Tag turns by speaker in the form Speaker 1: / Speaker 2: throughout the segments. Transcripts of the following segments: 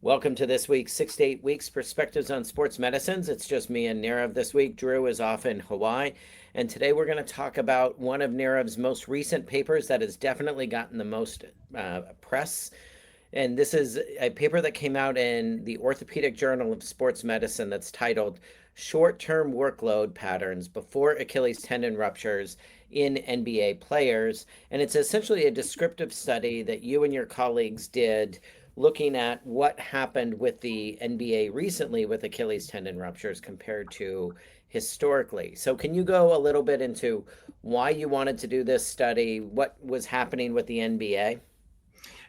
Speaker 1: Welcome to this week's 6 to 8 weeks Perspectives on Sports Medicines. It's just me and Nirav this week. Drew is off in Hawaii. And today we're going to talk about one of Nirav's most recent papers that has definitely gotten the most press. And this is a paper that came out in the Orthopedic Journal of Sports Medicine that's titled Short-Term Workload Patterns Before Achilles Tendon Ruptures in NBA Players. And it's essentially a descriptive study that you and your colleagues did looking at what happened with the NBA recently with Achilles tendon ruptures compared to historically. So can you go a little bit into why you wanted to do this study, what was happening with the NBA?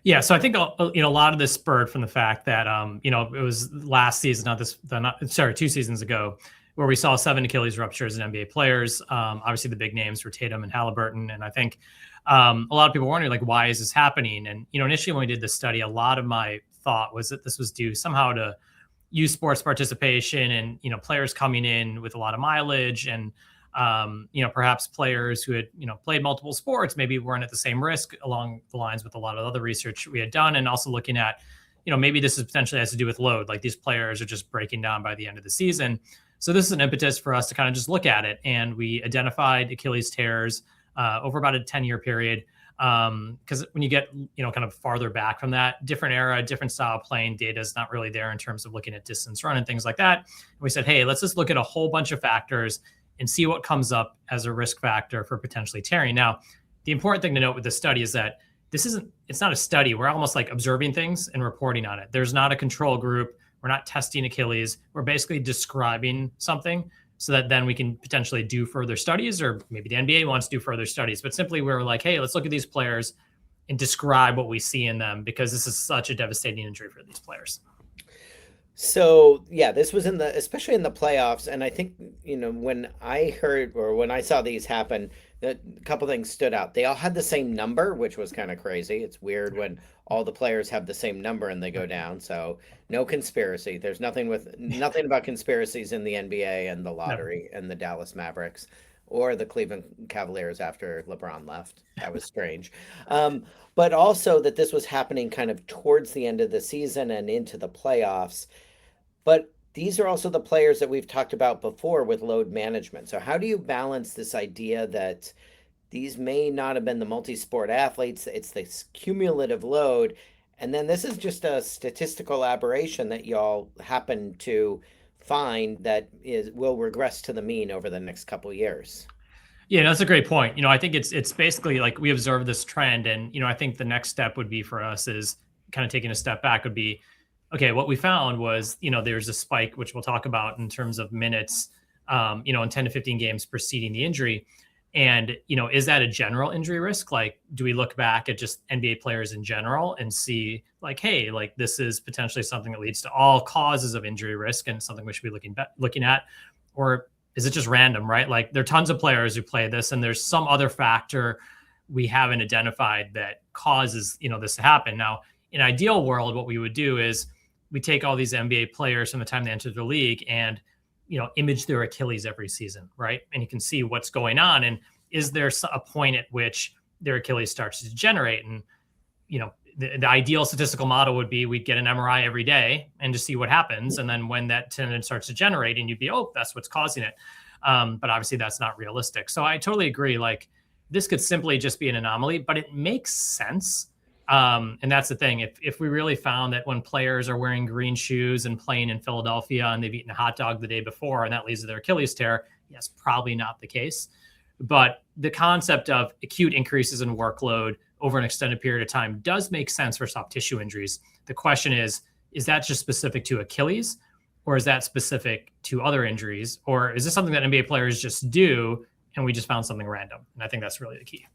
Speaker 2: Yeah, so I think a lot of this spurred from the fact that it was last season, 2 seasons ago, where we saw 7 Achilles ruptures in NBA players. Obviously, the big names were Tatum and Halliburton, and I think a lot of people were wondering, like, why is this happening? And initially when we did this study, a lot of my thought was that this was due somehow to youth sports participation and players coming in with a lot of mileage and perhaps players who had, played multiple sports maybe weren't at the same risk along the lines with a lot of other research we had done. And also looking at, maybe this is potentially has to do with load, like these players are just breaking down by the end of the season. So this is an impetus for us to kind of just look at it. And we identified Achilles tears over about a 10-year period. Because when you get, kind of farther back from that, different era, different style of playing, data is not really there in terms of looking at distance run and things like that. And we said, hey, let's just look at a whole bunch of factors and see what comes up as a risk factor for potentially tearing. Now, the important thing to note with this study is that it's not a study. We're almost like observing things and reporting on it. There's not a control group. We're not testing Achilles. We're basically describing something so that then we can potentially do further studies, or maybe the NBA wants to do further studies. But simply we're like, hey, let's look at these players and describe what we see in them, because this is such a devastating injury for these players.
Speaker 1: So yeah, this was especially in the playoffs, and I think when I heard or when I saw these happen, a couple things stood out. They all had the same number, which was kind of crazy. It's weird when all the players have the same number and they go down. So no conspiracy. There's nothing about conspiracies in the NBA and the lottery and the Dallas Mavericks or the Cleveland Cavaliers after LeBron left. That was strange. But also that this was happening kind of towards the end of the season and into the playoffs. But these are also the players that we've talked about before with load management. So how do you balance this idea that these may not have been the multi-sport athletes, it's this cumulative load, and then this is just a statistical aberration that y'all happen to find that will regress to the mean over the next couple of years?
Speaker 2: Yeah, that's a great point. I think it's basically like we observe this trend, and I think the next step would be for us is kind of taking a step back would be, okay, what we found was, there's a spike, which we'll talk about in terms of minutes, in 10 to 15 games preceding the injury. And, is that a general injury risk? Like, do we look back at just NBA players in general and see like, hey, like this is potentially something that leads to all causes of injury risk and something we should be looking at? Or is it just random, right? Like there are tons of players who play this and there's some other factor we haven't identified that causes, this to happen. Now, in an ideal world, what we would do is we take all these NBA players from the time they enter the league and, image their Achilles every season, right? And you can see what's going on. And is there a point at which their Achilles starts to degenerate? And, the ideal statistical model would be we'd get an MRI every day and just see what happens. And then when that tendon starts to generate, and you'd be, oh, that's what's causing it. But obviously that's not realistic. So I totally agree. Like this could simply just be an anomaly, but it makes sense. And that's the thing. If we really found that when players are wearing green shoes and playing in Philadelphia and they've eaten a hot dog the day before and that leads to their Achilles tear, yes, probably not the case. But the concept of acute increases in workload over an extended period of time does make sense for soft tissue injuries. The question is that just specific to Achilles, or is that specific to other injuries? Or is this something that NBA players just do and we just found something random? And I think that's really the key.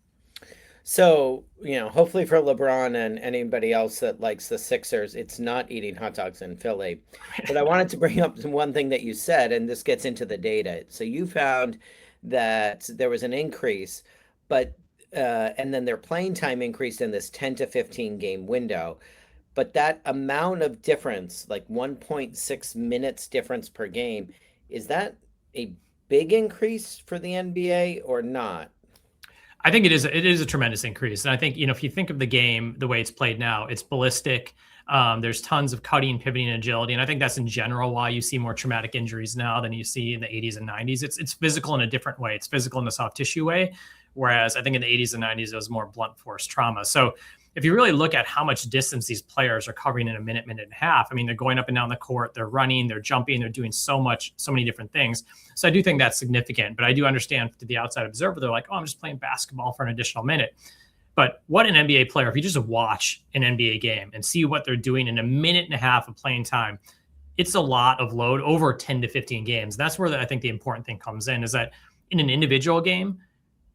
Speaker 1: So, hopefully for LeBron and anybody else that likes the Sixers, it's not eating hot dogs in Philly. But I wanted to bring up one thing that you said, and this gets into the data. So you found that there was an increase, but and then their playing time increased in this 10 to 15 game window. But that amount of difference, like 1.6 minutes difference per game, is that a big increase for the NBA or not?
Speaker 2: I think it is a tremendous increase. And I think, if you think of the game, the way it's played now, it's ballistic. There's tons of cutting, pivoting, and agility. And I think that's in general why you see more traumatic injuries now than you see in the 80s and 90s. It's physical in a different way. It's physical in the soft tissue way. Whereas I think in the 80s and 90s, it was more blunt force trauma. So if you really look at how much distance these players are covering in a minute, minute and a half, I mean, they're going up and down the court, they're running, they're jumping, they're doing so many different things. So I do think that's significant, but I do understand to the outside observer, they're like, oh, I'm just playing basketball for an additional minute. But what an NBA player, if you just watch an NBA game and see what they're doing in a minute and a half of playing time, it's a lot of load over 10 to 15 games. That's where I think the important thing comes in, is that in an individual game,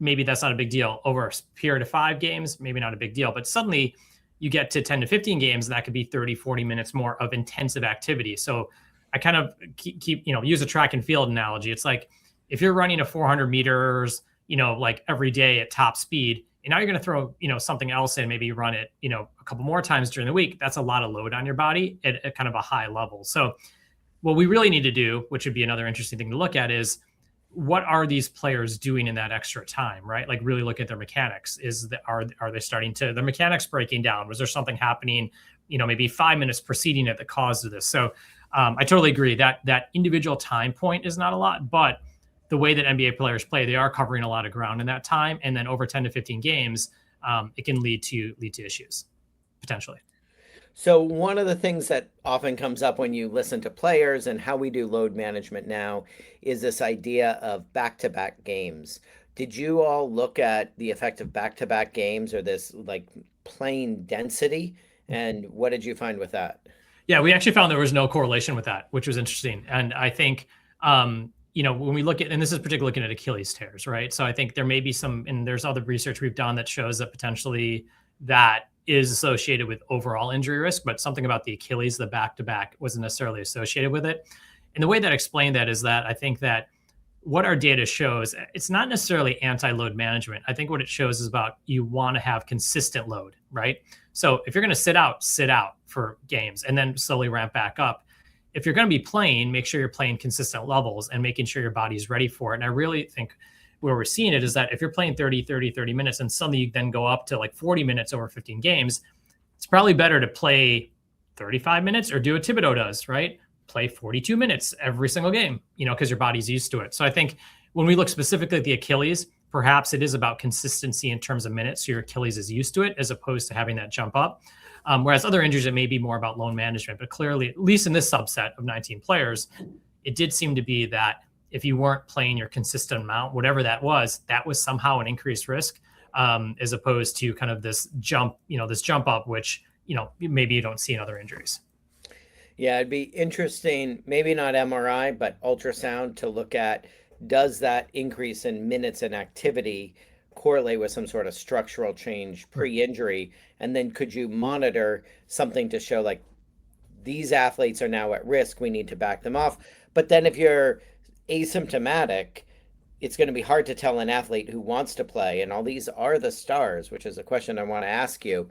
Speaker 2: maybe that's not a big deal. Over a period of 5 games, maybe not a big deal. But suddenly you get to 10 to 15 games, and that could be 30, 40 minutes more of intensive activity. So I kind of keep use a track and field analogy. It's like if you're running a 400 meters, like every day at top speed, and now you're going to throw, something else in, maybe run it, a couple more times during the week. That's a lot of load on your body at kind of a high level. So what we really need to do, which would be another interesting thing to look at, is what are these players doing in that extra time, right? Like really look at their mechanics. Are they starting to, their mechanics breaking down? Was there something happening, maybe 5 minutes preceding it that caused this? So I totally agree that individual time point is not a lot, but the way that NBA players play, they are covering a lot of ground in that time. And then over 10 to 15 games, it can lead to issues potentially.
Speaker 1: So one of the things that often comes up when you listen to players and how we do load management now is this idea of back-to-back games. Did you all look at the effect of back-to-back games or this like playing density? And what did you find with that?
Speaker 2: Yeah, we actually found there was no correlation with that, which was interesting. And I think, when we look at, and this is particularly looking at Achilles tears, right? So I think there may be some, and there's other research we've done that shows that potentially that is associated with overall injury risk, but something about the Achilles, the back-to-back, wasn't necessarily associated with it. And the way that I explain that is that I think that what our data shows, it's not necessarily anti-load management. I think what it shows is about you want to have consistent load, right? So if you're going to sit out for games and then slowly ramp back up. If you're going to be playing, make sure you're playing consistent levels and making sure your body's ready for it. And I really think where we're seeing it is that if you're playing 30 minutes and suddenly you then go up to like 40 minutes over 15 games, it's probably better to play 35 minutes or do what Thibodeau does, right? Play 42 minutes every single game, because your body's used to it. So I think when we look specifically at the Achilles, perhaps it is about consistency in terms of minutes. So your Achilles is used to it as opposed to having that jump up. Whereas other injuries, it may be more about load management. But clearly, at least in this subset of 19 players, it did seem to be that if you weren't playing your consistent amount, whatever that was somehow an increased risk, as opposed to kind of this jump up, which, maybe you don't see in other injuries.
Speaker 1: Yeah, it'd be interesting, maybe not MRI, but ultrasound to look at, does that increase in minutes and activity correlate with some sort of structural change pre-injury? And then could you monitor something to show like these athletes are now at risk, we need to back them off. But then if you're asymptomatic, it's going to be hard to tell an athlete who wants to play, and all these are the stars, which is a question I want to ask you.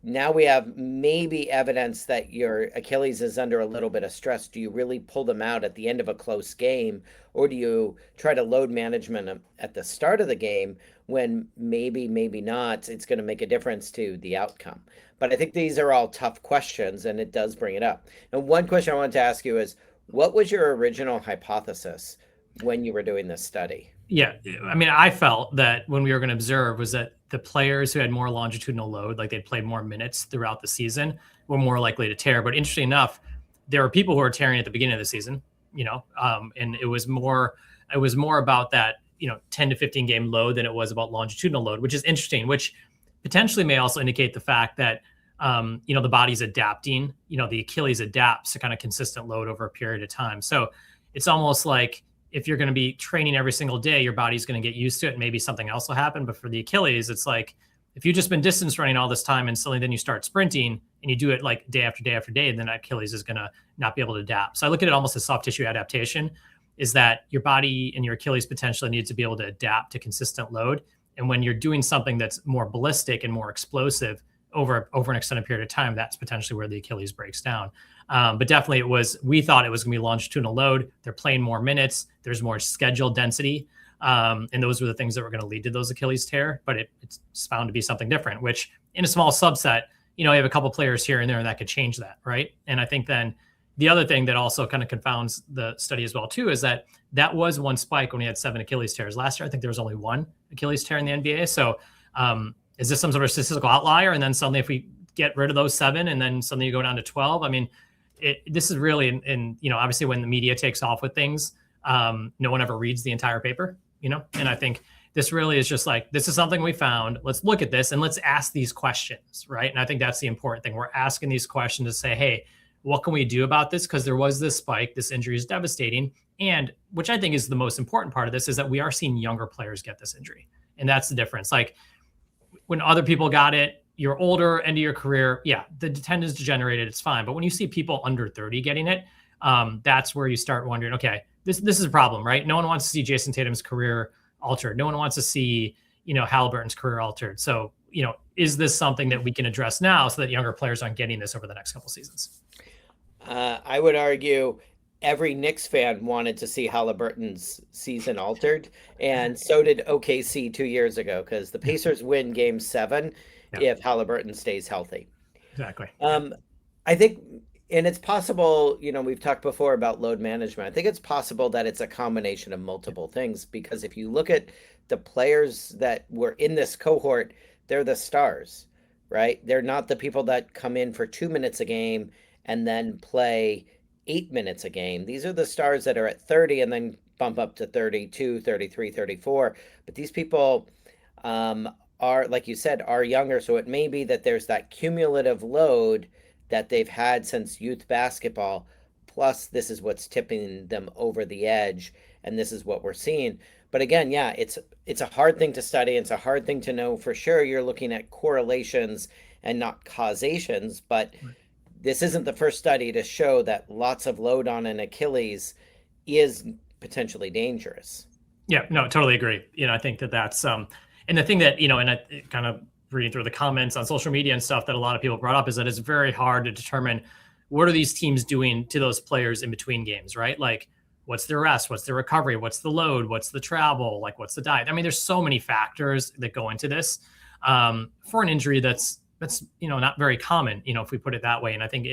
Speaker 1: Now we have maybe evidence that your Achilles is under a little bit of stress. Do you really pull them out at the end of a close game, or do you try to load management at the start of the game when maybe not, it's going to make a difference to the outcome? But I think these are all tough questions, and it does bring it up. And one question I wanted to ask you is, what was your original hypothesis when you were doing this study?
Speaker 2: Yeah, I mean, I felt that when we were going to observe was that the players who had more longitudinal load, like they'd played more minutes throughout the season, were more likely to tear. But interesting enough, there were people who were tearing at the beginning of the season, and it was more about that, 10 to 15 game load than it was about longitudinal load, which is interesting, which potentially may also indicate the fact that, the body's adapting, the Achilles adapts to kind of consistent load over a period of time. So it's almost like, if you're going to be training every single day, your body's going to get used to it. And maybe something else will happen. But for the Achilles, it's like, if you've just been distance running all this time and suddenly then you start sprinting and you do it like day after day after day, then Achilles is going to not be able to adapt. So I look at it almost as soft tissue adaptation, is that your body and your Achilles potentially needs to be able to adapt to consistent load. And when you're doing something that's more ballistic and more explosive over an extended period of time, that's potentially where the Achilles breaks down. But definitely we thought it was going to be longitudinal load. They're playing more minutes. There's more schedule density. And those were the things that were going to lead to those Achilles tear. But it's found to be something different, which in a small subset, you have a couple players here and there that could change that, right? And I think then the other thing that also kind of confounds the study as well too is that was one spike when he had 7 Achilles tears. Last year, I think there was only 1 Achilles tear in the NBA. So is this some sort of statistical outlier? And then suddenly if we get rid of those 7 and then suddenly you go down to 12, I mean, this is really, in obviously when the media takes off with things, no one ever reads the entire paper, and I think this really is just like, this is something we found. Let's look at this and let's ask these questions, right? And I think that's the important thing. We're asking these questions to say, hey, what can we do about this? Because there was this spike, this injury is devastating. And which I think is the most important part of this is that we are seeing younger players get this injury. And that's the difference. Like when other people got it, you're older, end of your career, yeah, the tendon's degenerated, it's fine. But when you see people under 30 getting it, that's where you start wondering, okay, this is a problem, right? No one wants to see Jason Tatum's career altered. No one wants to see, Halliburton's career altered. So, is this something that we can address now so that younger players aren't getting this over the next couple seasons?
Speaker 1: I would argue every Knicks fan wanted to see Halliburton's season altered, and so did OKC 2 years ago, because the Pacers win Game 7 if Halliburton stays healthy.
Speaker 2: Exactly.
Speaker 1: I think, and it's possible, we've talked before about load management. I think it's possible that it's a combination of multiple things, because if you look at the players that were in this cohort, they're the stars, right? They're not the people that come in for 2 minutes a game and then play 8 minutes a game. These are the stars that are at 30 and then bump up to 32, 33, 34. But these people are, like you said, are younger. So it may be that there's that cumulative load that they've had since youth basketball. Plus, this is what's tipping them over the edge. And this is what we're seeing. But again, yeah, it's a hard thing to study. It's a hard thing to know for sure. You're looking at correlations and not causations. But this isn't the first study to show that lots of load on an Achilles is potentially dangerous.
Speaker 2: Yeah, no, totally agree. I think that's and the thing that, and I kind of reading through the comments on social media and stuff that a lot of people brought up is that it's very hard to determine what are these teams doing to those players in between games, right? Like, what's their rest? What's their recovery? What's the load? What's the travel? Like, what's the diet? I mean, there's so many factors that go into this for an injury that's not very common, if we put it that way. And I think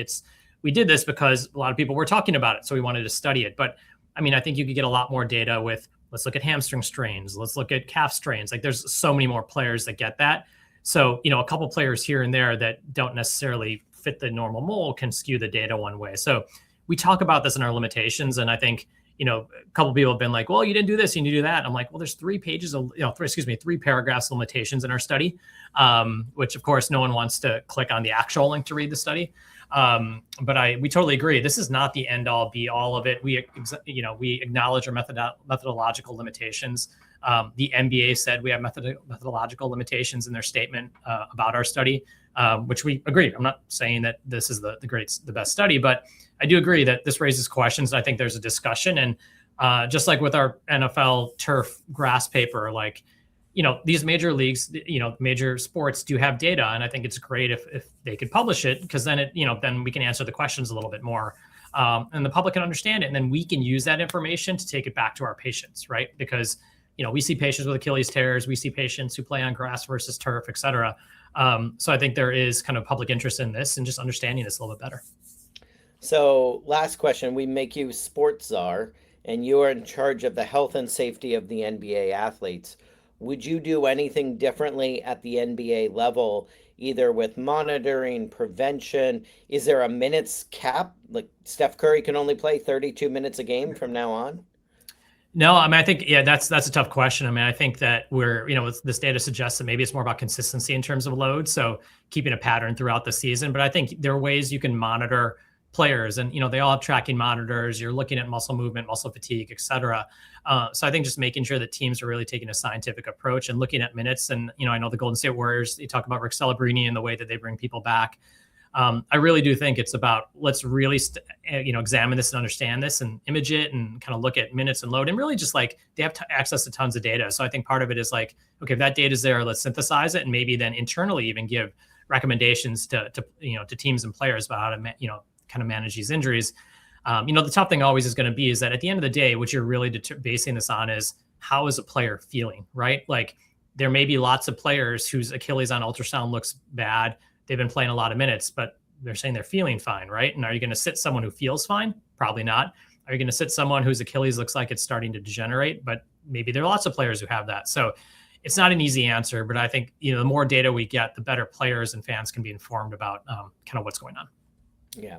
Speaker 2: we did this because a lot of people were talking about it, so we wanted to study it. But I mean, I think you could get a lot more data with, let's look at hamstring strains, let's look at calf strains. Like, there's so many more players that get that. So, a couple players here and there that don't necessarily fit the normal mold can skew the data one way. So we talk about this in our limitations. And I think, a couple people have been like, well, you didn't do this, you didn't do that. And I'm like, well, there's 3 paragraphs of limitations in our study, which of course no one wants to click on the actual link to read the study. But we totally agree. This is not the end all be all of it. We acknowledge our methodological limitations. The NBA said we have methodological limitations in their statement about our study, which we agree. I'm not saying that this is the best study, but I do agree that this raises questions. I think there's a discussion, and just like with our NFL turf grass paper, like, these major leagues, major sports do have data, and I think it's great if they could publish it, because then then we can answer the questions a little bit more, and the public can understand it, and then we can use that information to take it back to our patients, right? Because we see patients with Achilles tears, we see patients who play on grass versus turf, et cetera. So I think there is kind of public interest in this and just understanding this a little bit better.
Speaker 1: So last question, we make you sports czar, and you are in charge of the health and safety of the NBA athletes. Would you do anything differently at the NBA level, either with monitoring, prevention? Is there a minutes cap? Like, Steph Curry can only play 32 minutes a game from now on?
Speaker 2: No, I mean, I think, that's a tough question. I mean, I think that this data suggests that maybe it's more about consistency in terms of load. So keeping a pattern throughout the season. But I think there are ways you can monitor players, and they all have tracking monitors. You're looking at muscle movement, muscle fatigue, et cetera. So I think just making sure that teams are really taking a scientific approach and looking at minutes. And I know the Golden State Warriors, you talk about Rick Celebrini and the way that they bring people back. I really do think it's about, let's really examine this and understand this and image it and kind of look at minutes and load, and really just like they have access to tons of data. So I think part of it is like, okay, if that data is there, let's synthesize it, and maybe then internally even give recommendations to teams and players about how to kind of manage these injuries. The tough thing always is going to be is that at the end of the day, what you're really basing this on is how is a player feeling, right? Like there may be lots of players whose Achilles on ultrasound looks bad. They've been playing a lot of minutes, but they're saying they're feeling fine, right? And are you going to sit someone who feels fine? Probably not. Are you going to sit someone whose Achilles looks like it's starting to degenerate? But maybe there are lots of players who have that. So it's not an easy answer, but I think the more data we get, the better players and fans can be informed about kind of what's going on.
Speaker 1: Yeah.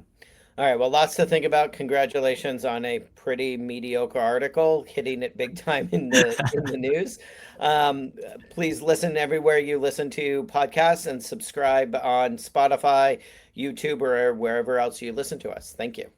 Speaker 1: All right. Well, lots to think about. Congratulations on a pretty mediocre article, hitting it big time in the news. Um, Please listen everywhere you listen to podcasts and subscribe on Spotify, YouTube, or wherever else you listen to us. Thank you.